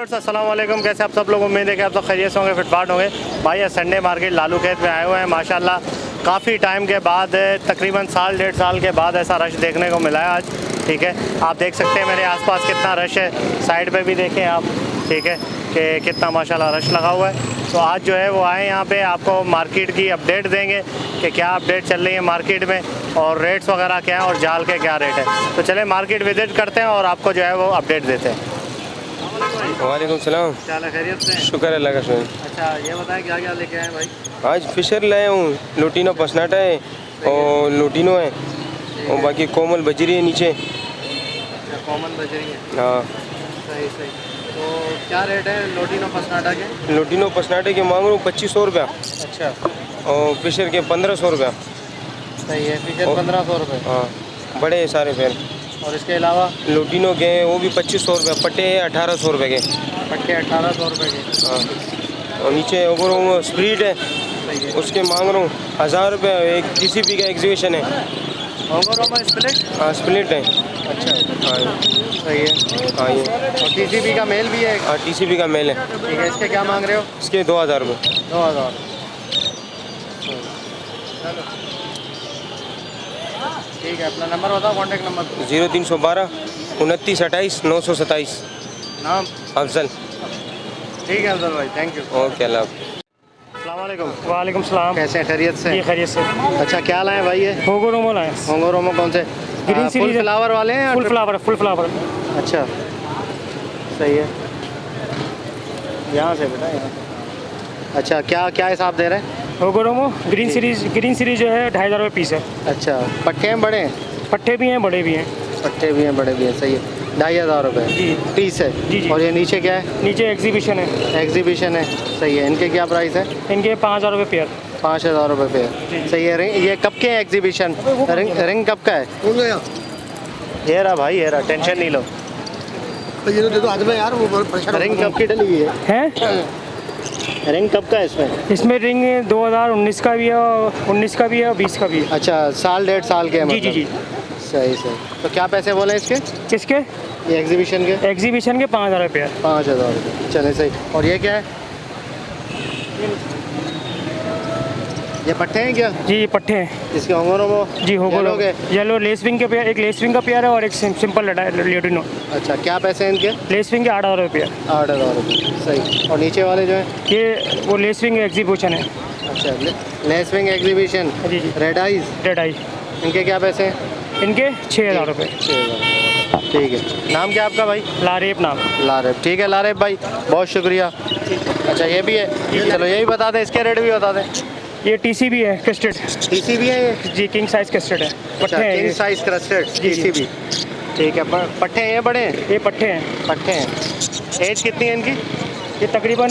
Viewers अस्सलाम वालेकुम, कैसे आप सब लोग। उम्मीद है कि आप सब खैरियत से होंगे, फिटफाट होंगे। भाई ये संडे मार्केट लालू खेत में आए हुए हैं। माशाल्लाह काफ़ी टाइम के बाद, तकरीबन साल डेढ़ साल के बाद ऐसा रश देखने को मिला है आज। ठीक है, आप देख सकते हैं मेरे आसपास कितना रश है। साइड पे भी देखें आप, ठीक है, कि कितना माशाल्लाह रश लगा हुआ है। तो आज जो है वो आए यहाँ पे, आपको मार्केट की अपडेट देंगे कि क्या अपडेट चल रही है मार्केट में और रेट्स वगैरह क्या हैं और जाल के क्या रेट है। तो चले मार्केट विजिट करते हैं और आपको जो है वो अपडेट देते हैं। वालेकुम सलाम। क्या खैरियत से? शुक्र अल्लाह का शुक्र। अच्छा, ये बताएं क्या क्या लेके आए भाई? आज फिशर लाया हूँ, लुटिनो पसनाटा है और लुटिनो है और बाकी कोमल बजरी है नीचे। अच्छा, कॉमन बज रही है। हाँ सही सही। तो क्या रेट है लोटिनो पसनाटा के? लुटिनो पसनाटे के मांग रहा हूँ 2500 रुपया अच्छा, और फिशर के 1500 रुपया। सही है। फिशर 1500 रुपये। हाँ, बड़े हैं सारे फिर। और इसके अलावा लुटिनो के हैं वो भी 2500 रुपया, पट्टे हैं 1800 रुपये के। पट्टे 1800 रुपये के। हाँ, और नीचे ओवर वो स्प्रीट है, सही है। उसके मांग रहा हूँ 1000 रुपये। एक TCP का एग्जीबिशन है। ओवरोमा स्प्लिट? हाँ स्प्लिट है। अच्छा, हाँ सही है। हाँ ये और TCP का मेल भी है? हाँ TCP का मेल है। ठीक है, इसके क्या मांग रहे हो? इसके 2000 रुपये। 2000। ठीक है, अपना नंबर बताओ, कॉन्टेक्ट नंबर। 0312 29 28 927। नाम? अफजल। ठीक है अफजल भाई, थैंक यू। ओके अल्लाह। अस्सलाम वालेकुम। वालेकुम सलाम। कैसे हैं, खैरियत से? ये खैरियत से। अच्छा, क्या लाए भाई ये? होगो रोमो लाए। होंगो रोमो कौन से? ग्रीन फुल सीरीज है। फ्लावर वाले हैं? Full flower, full flower. अच्छा, सही है। यहाँ से बेटा, यहाँ। अच्छा, क्या क्या हिसाब दे रहे हैं? होगो रोमो ग्रीन सीरीज जो है 2500 रुपये पीस है। अच्छा, पट्टे हैं बड़े हैं? पट्टे भी हैं, बड़े भी हैं। पट्टे भी हैं, बड़े भी हैं, सही है। 2500 रुपये जी पीस है। जी जी। और ये नीचे क्या है? नीचे एग्जीबिशन है। एग्जीबिशन है, सही है। इनके क्या प्राइस है? इनके 5000 रुपये पेयर। 5000 रुपये पे। सही है। रिंग ये कब के हैं एग्जीबिशन? रिंग कब का है? ये रहा भाई, ये रहा, टेंशन नहीं लो। ये तो दे दो हाथ में यार, वो परेशान। रिंग कब की डली हुई है? हैं? रिंग कब का है इसमें? इसमें रिंग 2019 का भी है और 19 का भी है और 20 का भी है। अच्छा, साल डेढ़ साल के हैं जी जी मतलब? जी। सही सही। तो क्या पैसे बोले इसके? किसके? ये एग्जीबिशन के? एग्जीबिशन के 5000 रुपये पेयर। 5000 रुपये, चले सही। और ये क्या है? ये पट्टे हैं क्या? जी ये पट्टे हैं। इसके होंगो रोमो? जी होगो येलो के? येलो लेसविंग के पेयर, एक लेसविंग का पेयर है और एक सिंपल लियोटिनो। अच्छा, क्या पैसे हैं इनके? लेसविंग के 8000 रुपये पेयर। 8000 रुपये, सही। और नीचे वाले जो हैं? ये वो लेसविंग एग्जीबिशन है। अच्छा, लेसविंग एग्जीबिशन। जी जी। रेड आइज, रेड आई। इनके क्या पैसे हैं? इनके 6000 रुपये। 6000। ठीक है। नाम क्या आपका भाई? लारेप नाम। लारेब। ठीक है लारेब भाई, बहुत शुक्रिया। अच्छा, ये भी है? चलो यही बता दें, इसके रेट भी बता दें। ये TC भी है कस्टर्ड। TC भी है ये? जी किंग साइज कस्टर्ड है। अच्छा, पट्टे हैं किंग ये। साइज क्रस्टेड जी, जी। TC भी। ठीक है। पट्टे हैं ये बड़े हैं? ये पट्टे हैं। पट्टे हैं। एज कितनी है इनकी? ये तकरीबन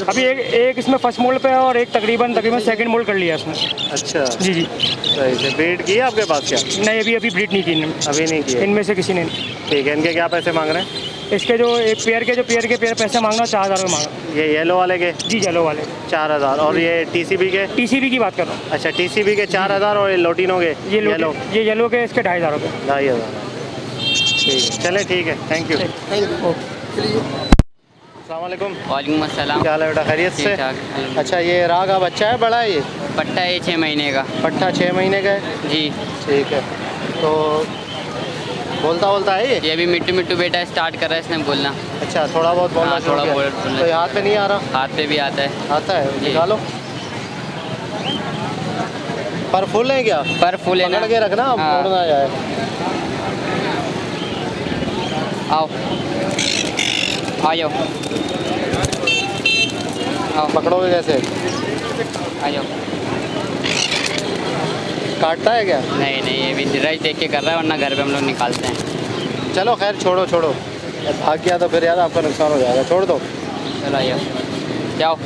अभी एक इसमें फर्स्ट मोल्ड पे है और एक तकरीबन सेकंड मोल्ड कर लिया इसमें। अच्छा, जी जी। सही से। ब्रीड की है आपके पास क्या? नहीं अभी ब्रीड नहीं की इनमें। अभी नहीं की है। इनमें से किसी ने। ठीक है। इनके क्या पैसे मांग रहे हैं? इसके जो एक पेयर के पैसे मांगना 4000 रुपये मांगा। ये येलो वाले के? जी येलो वाले 4000। और ये TCB के? TCB की बात कर रहा हूँ। अच्छा, TCB के 4000 और ये लोटिनो के? ये येलो के इसके 2500 रुपये। 2500। ठीक है, चले ठीक है, थैंक यू। अस्सलाम वालेकुम। वालेकुम अस्सलाम। क्या हाल है बेटा, खैरियत से? ठीक ठाक। अच्छा, ये राह का बच्चा है, बड़ा है ये? पट्टा है 6 महीने का। पट्टा 6 महीने का है? जी। ठीक है। तो बोलता है ये? ये अभी मिट्टू बेटा स्टार्ट कर रहा है इसने बोलना। अच्छा, थोड़ा बहुत बोलना हाँ, शुरू थोड़ा किया। बहुत बोलना। तो ये हाथ पे नहीं आ रहा? हाथ पे भी आता है। आता है, जी। निकालो। पर फुल है क्या? पर फुल है ना। पकड़ के रखना, हाँ। मोड़ ना जाए। आओ आ जाओ। आओ पकड़ोगे कैसे? आ जाओ। काटता है क्या? नहीं ये भी रज देख के कर रहा है, वरना घर पे हम लोग निकालते हैं। चलो खैर, छोड़ो। भाग गया तो फिर यार आपका नुकसान हो जाएगा, छोड़ दो। चलो आ जाओ, जाओ।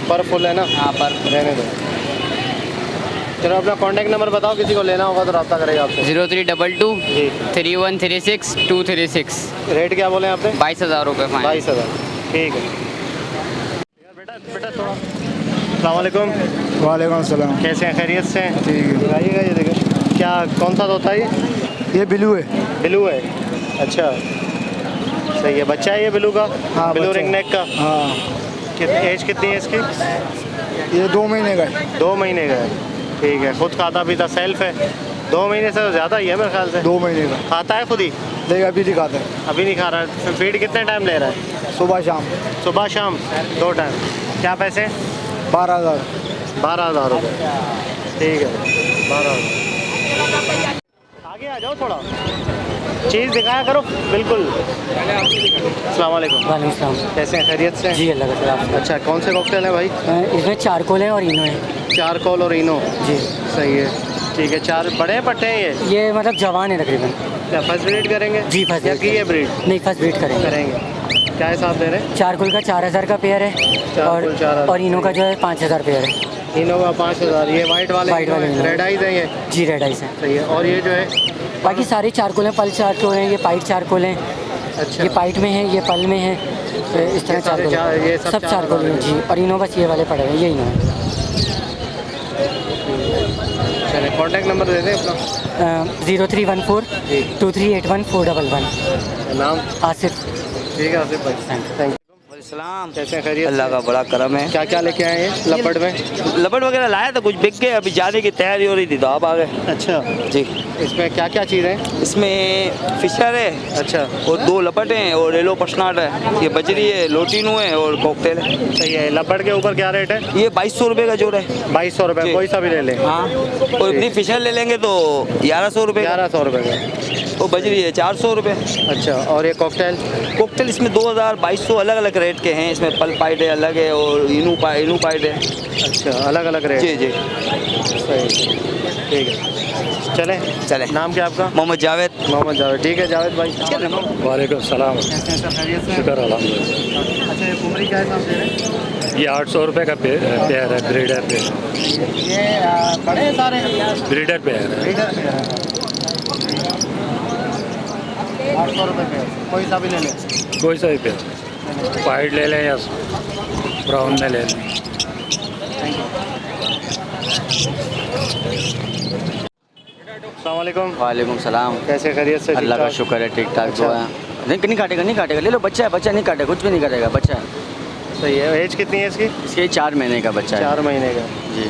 पर फुल है ना? हाँ पर रहने दो। चलो अपना कॉन्टैक्ट नंबर बताओ, किसी को लेना होगा तो रब्ता करेगा आपसे। 0322 जी। 3136 236। रेट क्या बोले आपने? 22000 रुपये फाइन। 22000। ठीक है। बेटा थोड़ा। अस्सलाम वालेकुम। वालेकुम सलाम। कैसे हैं, खैरियत से हैं? ठीक है। लगाइएगा, ये देखो क्या, कौन सा तोता है ये? ये ब्लू है। ब्लू है? अच्छा, सही है। बच्चा है ये ब्लू का? हाँ, ब्लू बच्चा रिंग है। नेक का? हाँ, एज कितनी है इसकी? ये 2 महीने का है। 2 महीने का है। ठीक है। खुद खाता पीता सेल्फ है? 2 महीने से ज़्यादा ही है मेरे ख्याल से। 2 महीने का। खाता है खुद ही? लेकिन अभी दिखाते हैं, अभी नहीं खा रहा है। फीड कितने टाइम ले रहा है? सुबह शाम। सुबह शाम 2 टाइम। क्या पैसे? 12,000। 12,000 रुपये। ठीक है, 12,000। आगे आ जाओ थोड़ा, चीज़ दिखाया करो। बिल्कुल। अस्सलाम वालेकुम। वालेकुम सलाम। कैसे हैं, खैरियत से? जी अल्लाह का शुक्र। अच्छा, कौन से कॉकटेल है भाई? इसमें चारकोल है और इनो है। चारकोल और इनो? जी सही है। ठीक है। 4 बड़े पट्टे हैं ये? ये मतलब जवान है तकरीबन। क्या फर्स्ट ब्रीड करेंगे? जी फर्स्ट या की है ब्रीड? नहीं फर्स्ट ब्रीड करेंगे। करेंगे। क्या हिसाब दे रहे हैं? चारकोल का 4,000 का पेयर है चारकोल 4,000। और इनो का जो है 5,000 पेयर है। इनो का 5,000। ये वाइट वाले? वाइट वाले इनो। रेड आइज है ये? जी रेड आइस है। सही है। और ये जो है? बाकी सारे चारकोल हैं, पल चारकोल हैं, ये पाइट चारकोल हैं। अच्छा, ये पाइट में है, ये पल में है। इस तरह ये सारे चारकोल ये हैं। सब सब चारकोल 4,000 हैं जी। और इनो बस ये वाले पड़े हैं, ये इनो है। चले, कॉन्टैक्ट नंबर दे दें अपना। 0314 जी। 2381 411। नाम? आसिफ। ठीक है आसिफ भाई, थैंक यू। सलाम। कैसे हैं, खैरियत? अल्लाह का बड़ा करम है। क्या क्या लेके आए हैं लपड़ में? लपट वगैरह लाया था, कुछ बिक गए, अभी जाने की तैयारी हो रही थी तो आप आ गए। अच्छा, जी। इसमें क्या क्या चीज़ है? इसमें फिशर है अच्छा, और 2 लपट हैं और येलो पशनाट है, ये बजरी है, लोटिनो है और कॉकटेल है। सही है। लपड़ के ऊपर क्या रेट है? ये 2200 रुपये का जोड़ है। 2200 रुपये, जी। कोई सा भी ले लें? हाँ, और इतनी फिशर ले लेंगे तो 1100 रुपये का। 1100 रुपये का। और बजरी है 400 रुपये। अच्छा, और ये कॉकटेल? कॉकटेल इसमें 2000 2200 अलग अलग रेट के हैं। इसमें पल पाइट है अलग है और इनू पाइट है। अच्छा, अलग अलग रेट? जी जी। सही, ठीक है। चलें, चले। नाम क्या आपका? मोहम्मद जावेद। मोहम्मद जावेद। ठीक है जावेद भाई। वालेकुम सलाम। कैसे हैं सर, खैरियत से? शुक्र अल्हम्दुलिल्लाह। अच्छा, ये कुमरी क्या हिसाब दे रहे हैं? ये 800 रुपये का पेयर है, ब्रीडर पेयर। ये बड़े हैं सारे? ब्रीडर पेयर है। लीटर पे है। 800 रुपये पे, कोई सा भी ले लें? कोई सा भी पेयर, वाइट ले लें या ब्राउन में ले लें। अस्सलाम वालेकुम। वालेकुम सलाम। कैसे, खैरियत से? अल्लाह का ठीक-ठाक? शुक्र है, ठीक ठाक अच्छा। दुआ है। नहीं काटेगा, नहीं काटेगा, ले लो, बच्चा है, बच्चा नहीं काटेगा, कुछ भी नहीं करेगा, बच्चा है। सही है। एज कितनी है इसकी? इसके 4 महीने का बच्चा है। 4 महीने का। जी।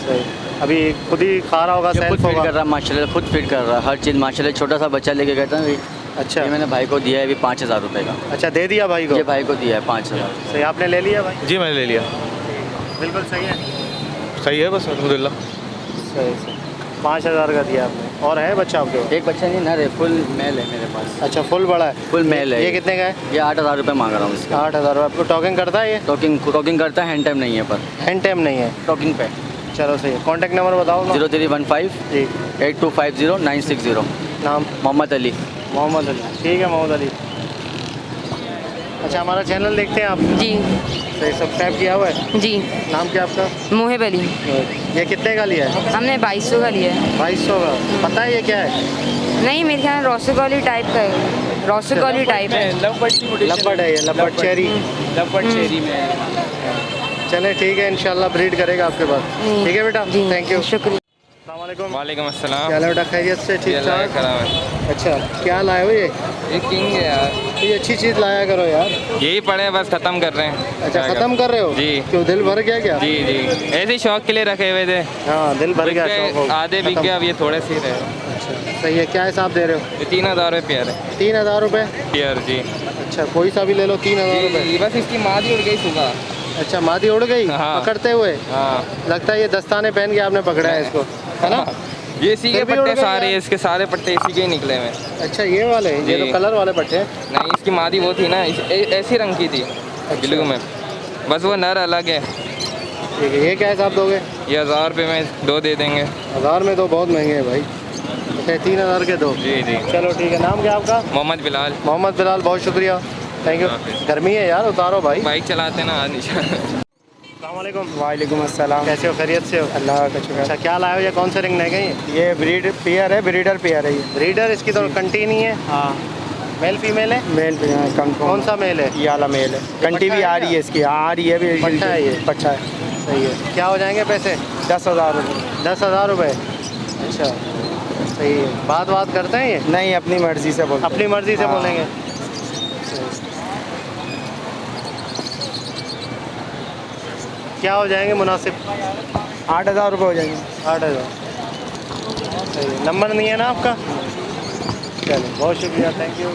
सही। अभी खुद ही खा रहा होगा, ये खुद सेल्फ फीड कर होगा? रहा है माशाल्लाह, खुद फीड कर रहा है हर चीज़ माशाल्लाह। छोटा सा बच्चा लेके गया था अभी। अच्छा, ये मैंने भाई को दिया है अभी 5,000 रुपये का। अच्छा, दे दिया भाई को? ये भाई को दिया है 5,000। सही, आपने ले लिया भाई? जी मैंने ले लिया। बिल्कुल सही है। सही है बस अल्हम्दुलिल्लाह। सही सही। 5,000 का दिया आपने। और है बच्चा आपके पास? एक बच्चा नहीं, नर है, फुल मेल है मेरे पास। अच्छा, फुल बड़ा है? फुल मेल है। ये कितने का है? ये 8,000 रुपये मांग रहा हूँ इसका। 8,000 रुपये। आपको टॉकिंग करता है ये? टॉकिंग करता है, हैंड टाइम नहीं है पर हैंड टाइम नहीं है? टॉकिंग पे। चलो सही है। कॉन्टैक्ट नंबर बताओ ना। 0315 जी। 8250 नाम? मोहम्मद अली। मोहम्मद अली। ठीक है मोहम्मद अली। अच्छा, हमारा चैनल देखते हैं आप? जी सही, सब्सक्राइब किया हुआ है? जी। नाम क्या आपका? मोहिब अली। ये कितने का लिया है? हमने 2200 का लिया है। 2200 का। पता है ये क्या है? नहीं, मेरे ख्याल रोसोगोली टाइप का है, रोसोगोली टाइप है। लपड़ है ये, लपड़ चेरी। चले ठीक है, इंशाल्लाह ब्रीड करेगा आपके पास। ठीक है बेटा, जी थैंक यू। शुक्रिया। अस्सलाम वालेकुम। वालेकुम अस्सलाम। क्या हाल है बेटा, खैरियत से? ठीक ठाक। कराम है। अच्छा, क्या लाए हो ये? ये किंग है यार। ये अच्छी चीज़ लाया करो यार। यही पड़े हैं, बस ख़त्म कर रहे हैं। अच्छा, ख़त्म कर रहे हो? जी। क्यों, दिल भर गया क्या? जी जी, ऐसे ही शौक के लिए रखे हुए थे। हाँ, दिल भर बिक गया गए, शौक हो। आधे बिक खत्म। गए, अब ये थोड़े से ही रहे। अच्छा, सही है। क्या हिसाब दे रहे हो? ये 3,000 रुपये पेयर है। 3,000 रुपये? पेयर जी। अच्छा, कोई सा भी ले लो, 3,000 रुपये। जी, बस इसकी मादी उड़ गई सुबह। अच्छा, मादी उड़ गई हाँ। पकड़ते हुए? हाँ, लगता है ये दस्ताने पहन के आपने पकड़ा है इसको, है ना? ये इसी के फिर भी उड़ पट्टे गई सारे, यार। इसके सारे पट्टे इसी के ही निकले हुए। अच्छा, ये वाले? ये जी। तो कलर वाले पट्टे हैं। नहीं, इसकी मादी वो थी ना, ऐसी रंग की थी, ब्लू में। बस वो नर अलग है। ठीक है। ये क्या हिसाब दोगे? ये 1000 रुपये में 2 दे देंगे। 1000 में तो बहुत महंगे हैं भाई। अच्छा, 3,000 के दो? जी जी। चलो ठीक है। नाम क्या आपका? मोहम्मद बिलाल। मोहम्मद बिलाल, बहुत शुक्रिया, थैंक यू। गर्मी है यार, उतारो भाई। बाइक चलाते ना आज नीचे। अस्सलामुअलैकुम। वालेकुम अस्सलाम। कैसे हो, खैरियत से हो? अल्लाह का शुक्र। अच्छा, क्या लाए हो? ये कौन से रिंग नेक है ये? ये ब्रीड पेयर है, ब्रीडर पेयर है ये। ब्रीडर? इसकी तो कंटी नहीं है। हाँ, मेल फीमेल है? मेल पे कौन सा मेल है? ये वाला मेल है। कंटी भी आ रही है इसकी। हाँ, आ रही है भी। पट्टा है ये? पट्टा है। सही है। क्या हो जाएंगे पैसे? 10,000 रुपये। 10,000 रुपये? अच्छा, सही है। बात करते हैं ये? नहीं, अपनी मर्जी से बोलते हैं। अपनी मर्जी से हाँ। बोलेंगे? क्या हो जाएंगे मुनासिब? 8,000 रुपये हो जाएंगे। 8,000 सही है। नंबर नहीं है ना आपका? चलो बहुत शुक्रिया, थैंक यू।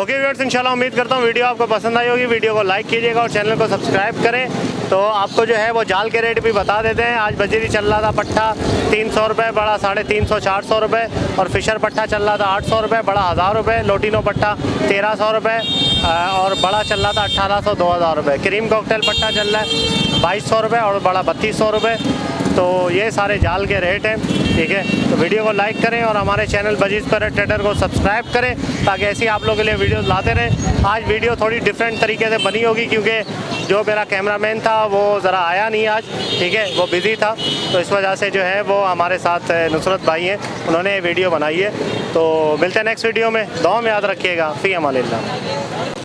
ओके व्यूअर्स, इंशाल्लाह उम्मीद करता हूँ वीडियो आपको पसंद आई होगी। वीडियो को लाइक कीजिएगा और चैनल को सब्सक्राइब करें। तो आपको जो है वो जाल के रेट भी बता देते हैं। आज बजरी चल रहा था पट्टा 300 रुपये, बड़ा 350-400 रुपये, और फिशर पट्टा चल रहा था 800 रुपये, बड़ा 1000 रुपये, लोटिनो पट्टा 1300 रुपये और बड़ा चल रहा था 1800-2000 रुपये। क्रीम कॉकटेल पट्टा चल रहा है 2200 रुपये और बड़ा 3200 रुपये। तो ये सारे जाल के रेट हैं, ठीक है। तो वीडियो को लाइक करें और हमारे चैनल बजीज़ पैरेट ट्रेडर को सब्सक्राइब करें ताकि ऐसी आप लोगों के लिए वीडियोस लाते रहें। आज वीडियो थोड़ी डिफरेंट तरीके से बनी होगी क्योंकि जो मेरा कैमरामैन था वो ज़रा आया नहीं आज, ठीक है, वो बिज़ी था। तो इस वजह से जो है वो हमारे साथ नुसरत भाई हैं, उन्होंने वीडियो बनाई है। तो मिलते हैं नेक्स्ट वीडियो में। दुआ में याद रखिएगा। फ़ी अमानिल्लाह।